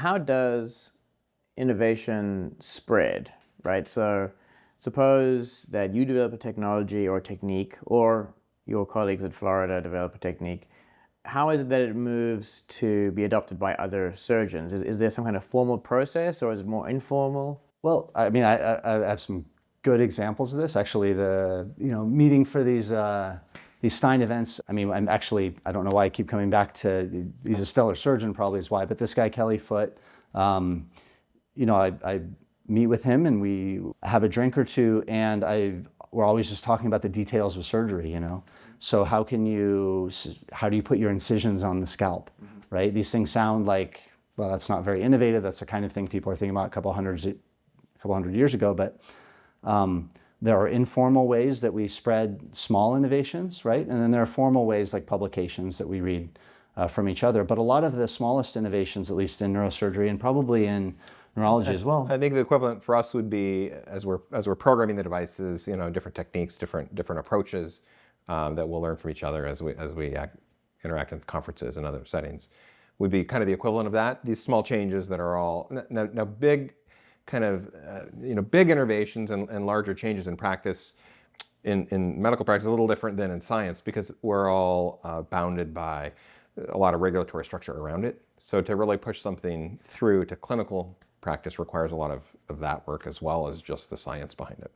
how does innovation spread, right? So suppose that you develop a technology or technique, or your colleagues at Florida develop a technique. How is it that it moves to be adopted by other surgeons? Is there some kind of formal process, or is it more informal? Well, I mean, I have some good examples of this. Actually, meeting for these Stein events. I mean, I don't know why I keep coming back to, he's a stellar surgeon, probably is why, but this guy, Kelly Foote, I meet with him and we have a drink or two, and we're always just talking about the details of surgery, So how do you put your incisions on the scalp, right? These things sound like, well, that's not very innovative. That's the kind of thing people are thinking about a couple hundred years ago, but there are informal ways that we spread small innovations, right? And then there are formal ways like publications that we read from each other. But a lot of the smallest innovations, at least in neurosurgery and probably in neurology as well. I think the equivalent for us would be, as we're programming the devices, different techniques, different approaches that we'll learn from each other as we interact in conferences and other settings, would be kind of the equivalent of that. These small changes that are all now big, kind of big innovations and larger changes in practice. In medical practice, a little different than in science, because we're all bounded by a lot of regulatory structure around it. So to really push something through to clinical practice requires a lot of that work, as well as just the science behind it.